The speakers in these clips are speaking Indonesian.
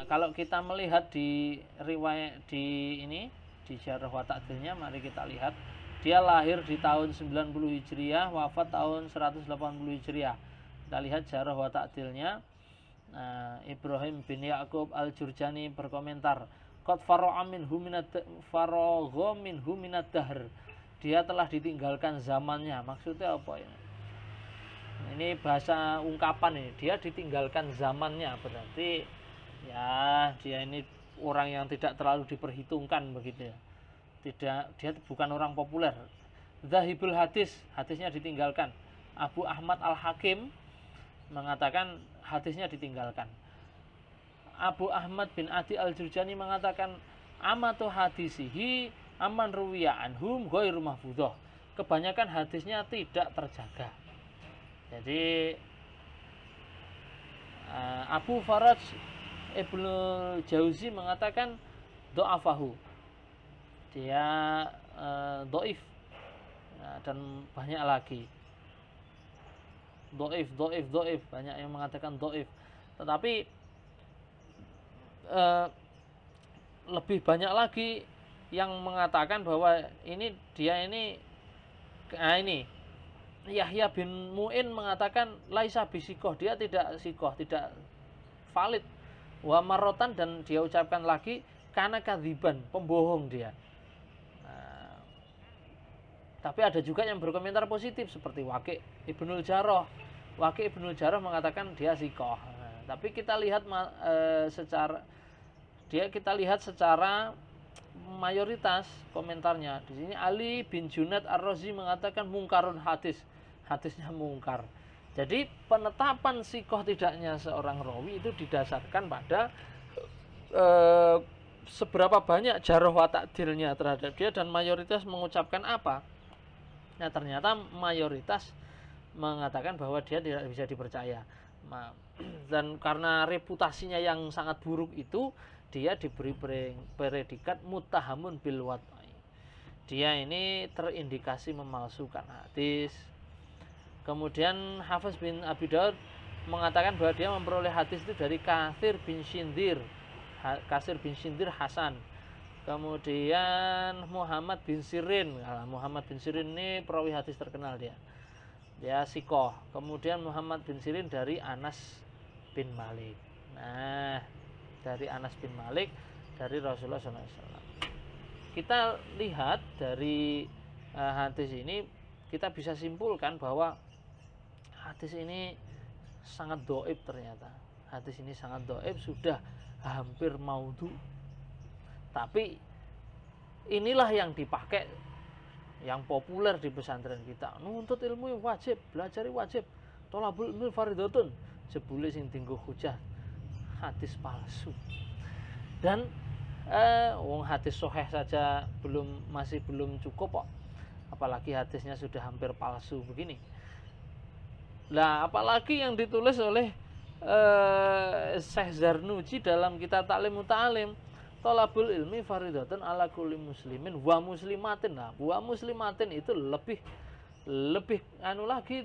kalau kita melihat di riwayat di ini di Syarah wa Ta'dilnya, mari kita lihat. Dia lahir di tahun 90 Hijriah, wafat tahun 180 Hijriah. Kita lihat Syarah wa Ta'dilnya. Ibrahim bin Ya'qub Al-Jurjani berkomentar, qad faragha minhu minad dahr. Dia telah ditinggalkan zamannya. Maksudnya apa ini? Ini bahasa ungkapan ini. Dia ditinggalkan zamannya, berarti ya dia ini orang yang tidak terlalu diperhitungkan begitu ya. Dia bukan orang populer. Zahibul hadis, hadisnya ditinggalkan. Abu Ahmad Al-Hakim mengatakan hadisnya ditinggalkan. Abu Ahmad bin Adi Al-Jurjani mengatakan amatu hadisihi aman ruwiya anhum ghairu mahfudhah. Kebanyakan hadisnya tidak terjaga. Jadi Abu Faraj Ibnu Jauzi mengatakan do'afahu, dia do'if, dan banyak lagi do'if, banyak yang mengatakan do'if. Tetapi lebih banyak lagi yang mengatakan bahwa dia ini Yahya bin Mu'in mengatakan laisa bisikoh, dia tidak sikoh, tidak valid. Wa marotan, dan dia ucapkan lagi karena kadziban, pembohong dia. Tapi ada juga yang berkomentar positif seperti Waqi' Ibnul Jarrah. Waqi' Ibnul Jarrah mengatakan dia sikoh. Tapi kita lihat secara mayoritas komentarnya. Di sini Ali bin Junaid Ar-Razi mengatakan mungkarun hadisnya mungkar. Jadi penetapan sikoh tidaknya seorang rawi itu didasarkan pada seberapa banyak jarh wa ta'dilnya terhadap dia, dan mayoritas mengucapkan apa. Nah, ternyata mayoritas mengatakan bahwa dia tidak bisa dipercaya. Dan karena reputasinya yang sangat buruk itu, dia diberi predikat muttahamun bil wad'i. Dia ini terindikasi memalsukan hadis. Kemudian Hafiz bin Abi Daud mengatakan bahwa dia memperoleh hadis itu dari Katsir bin Shindir Hasan. Kemudian Muhammad bin Sirin. Muhammad bin Sirin ini perawi hadis terkenal dia sikoh. Kemudian Muhammad bin Sirin dari Anas bin Malik. Nah, dari Anas bin Malik dari Rasulullah SAW. Kita lihat dari hadis ini, kita bisa simpulkan bahwa hadis ini sangat doib. Ternyata hadis ini sangat doib, sudah hampir maudhu. Tapi inilah yang dipakai, yang populer di pesantren kita. Nuntut ilmu wajib, belajar wajib, thalabul ilmi fardhatun. Jebule sing dienggo hujah hadis palsu. Dan wong hadis sahih saja masih belum cukup kok. Apalagi hadisnya sudah hampir palsu begini. Lah, apalagi yang ditulis oleh Syekh Zarnuji dalam kitab Ta'lim Muta'alim, thalabul ilmi fardhatun ala kulli muslimin wa muslimatin. Nah, wa muslimatin itu lebih lagi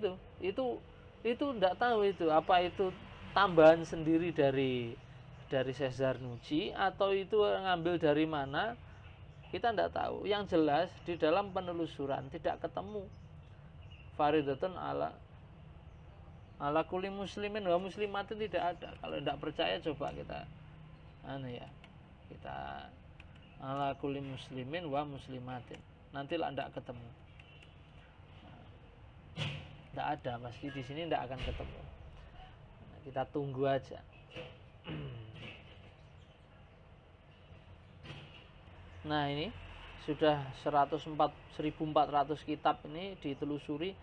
itu enggak tahu itu apa itu tambahan sendiri dari Syekh Zarnuji atau itu ngambil dari mana, kita enggak tahu. Yang jelas di dalam penelusuran tidak ketemu fardhatun ala kulli muslimin wa muslimatin, tidak ada. Kalau tidak percaya coba kita kita ala kulli muslimin wa muslimatin, nantilah tidak ketemu. Tidak ada, pasti di sini tidak akan ketemu. Kita tunggu aja. Nah, ini sudah 1400 kitab ini ditelusuri,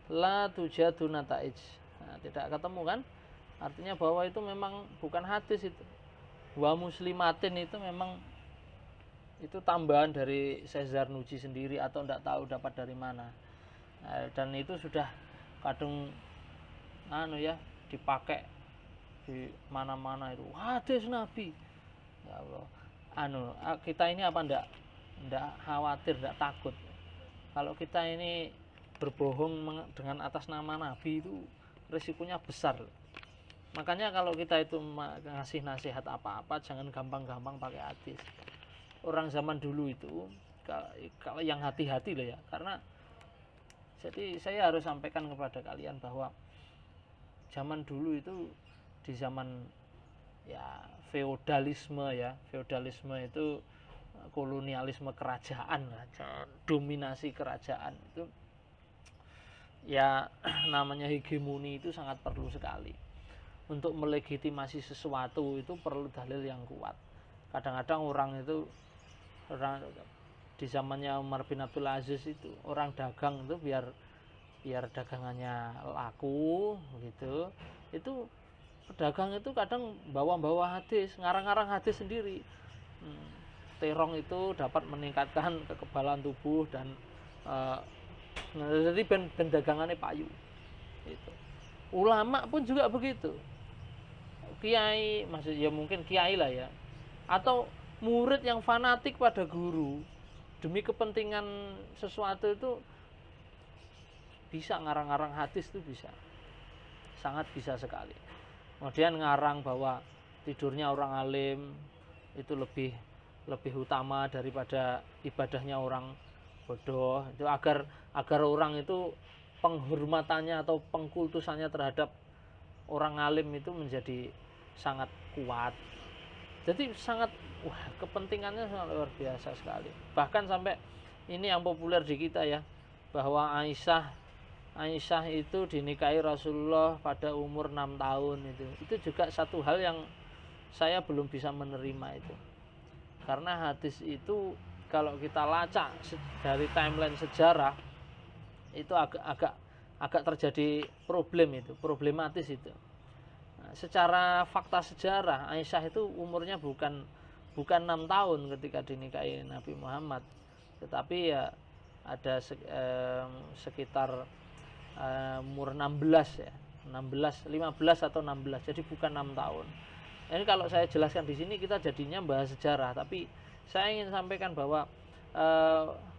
la tujadu nata'ij. Nah, tidak ketemu kan? Artinya bahwa itu memang bukan hadis itu. Wa muslimatin itu memang itu tambahan dari Syekh Zarnuji sendiri atau tidak tahu dapat dari mana. Nah, dan itu sudah kadung dipakai di mana-mana itu hadis Nabi. Ya Allah. Kita ini apa enggak khawatir, enggak takut kalau kita ini berbohong dengan atas nama Nabi, itu risikonya besar. Makanya kalau kita itu ngasih nasihat apa-apa jangan gampang-gampang pakai hadis. Orang zaman dulu itu kalau yang hati-hati loh ya, karena jadi saya harus sampaikan kepada kalian bahwa zaman dulu itu di zaman ya feodalisme itu kolonialisme kerajaan, dominasi kerajaan itu ya namanya hegemoni itu sangat perlu sekali. Untuk melegitimasi sesuatu itu perlu dalil yang kuat. Kadang-kadang orang di zamannya Umar bin Abdul Aziz itu orang dagang itu biar dagangannya laku gitu, itu pedagang itu kadang bawa hadis, ngarang-ngarang hadis sendiri. Terong itu dapat meningkatkan kekebalan tubuh dan jadi ben dagangannya payu. Itu. Ulama pun juga begitu. Kiai, maksudnya mungkin kiai lah ya, atau murid yang fanatik pada guru demi kepentingan sesuatu itu bisa ngarang-ngarang hadis, itu bisa, sangat bisa sekali. Kemudian ngarang bahwa tidurnya orang alim itu lebih utama daripada ibadahnya orang bodoh, itu agar orang itu penghormatannya atau pengkultusannya terhadap orang alim itu menjadi sangat kuat. Jadi sangat kepentingannya sangat luar biasa sekali. Bahkan sampai ini yang populer di kita ya, bahwa Aisyah itu dinikahi Rasulullah pada umur 6 tahun itu juga satu hal yang saya belum bisa menerima itu. Karena hadis itu kalau kita lacak dari timeline sejarah itu agak terjadi problematis itu. Nah, secara fakta sejarah Aisyah itu umurnya bukan 6 tahun ketika dinikahi Nabi Muhammad, tetapi ya ada sekitar umur 16 ya, 15 atau 16, jadi bukan 6 tahun. Ini kalau saya jelaskan di sini kita jadinya bahas sejarah, tapi saya ingin sampaikan bahwa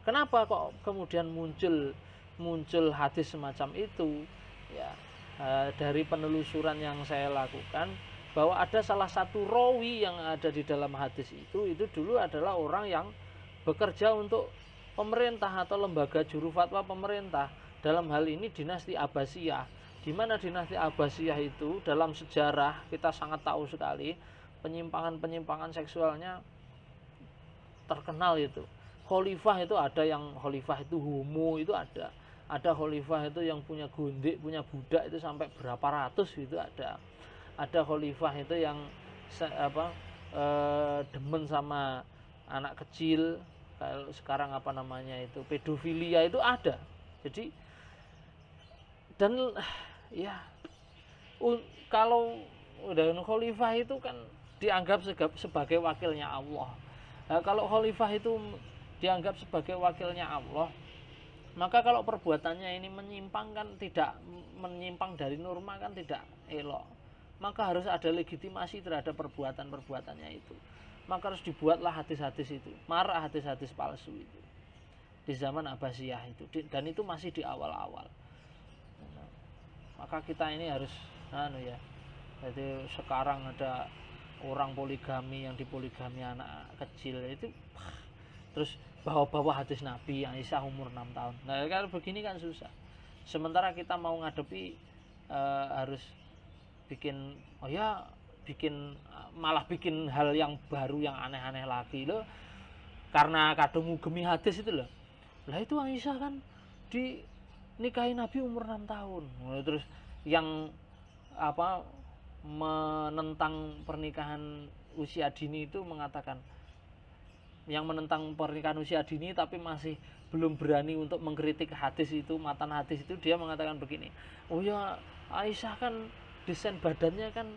kenapa kok kemudian muncul hadis semacam itu ya, dari penelusuran yang saya lakukan bahwa ada salah satu rawi yang ada di dalam hadis itu dulu adalah orang yang bekerja untuk pemerintah atau lembaga juru fatwa pemerintah, dalam hal ini dinasti Abbasiyah, di mana dinasti Abbasiyah itu dalam sejarah kita sangat tahu sekali penyimpangan seksualnya terkenal itu. Khalifah itu ada yang khalifah itu homo, itu ada khalifah itu yang punya gondek, punya budak itu sampai berapa ratus itu ada khalifah itu yang demen sama anak kecil, kalau sekarang apa namanya itu pedofilia itu ada. Jadi dan ya kalau udah khalifah itu kan dianggap sebagai wakilnya Allah. Nah, kalau khalifah itu dianggap sebagai wakilnya Allah, maka kalau perbuatannya ini menyimpang kan tidak menyimpang dari norma kan tidak elok. Maka harus ada legitimasi terhadap perbuatannya itu. Maka harus dibuatlah hadis-hadis itu, marah hadis-hadis palsu itu di zaman Abbasiyah itu, dan itu masih di awal-awal. Maka kita ini harus jadi sekarang ada orang poligami yang dipoligami anak kecil itu, terus bawa-bawa hadis Nabi Aisyah umur 6 tahun. Nah kalau begini kan susah. Sementara kita mau ngadepi harus malah bikin hal yang baru, yang aneh-aneh lagi loh, karena kadung ngugemi hadis itu loh. Lah itu Aisyah kan dinikahi Nabi umur 6 tahun. Terus yang menentang pernikahan usia dini itu mengatakan, yang menentang pernikahan usia dini tapi masih belum berani untuk mengkritik hadis itu, matan hadis itu, dia mengatakan begini, oh ya Aisyah kan desain badannya kan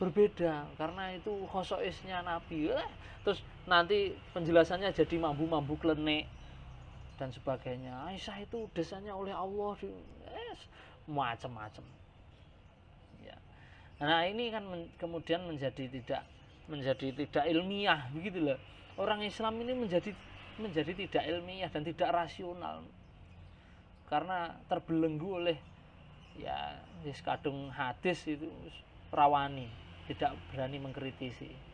berbeda karena itu khosoisnya Nabi. Terus nanti penjelasannya jadi mambu klenek dan sebagainya. Aisyah itu desainnya oleh Allah, macam-macam ya. Nah ini kan kemudian menjadi tidak ilmiah begitu loh. Orang Islam ini menjadi tidak ilmiah dan tidak rasional karena terbelenggu oleh ya kadung hadis itu rawani, tidak berani mengkritisi.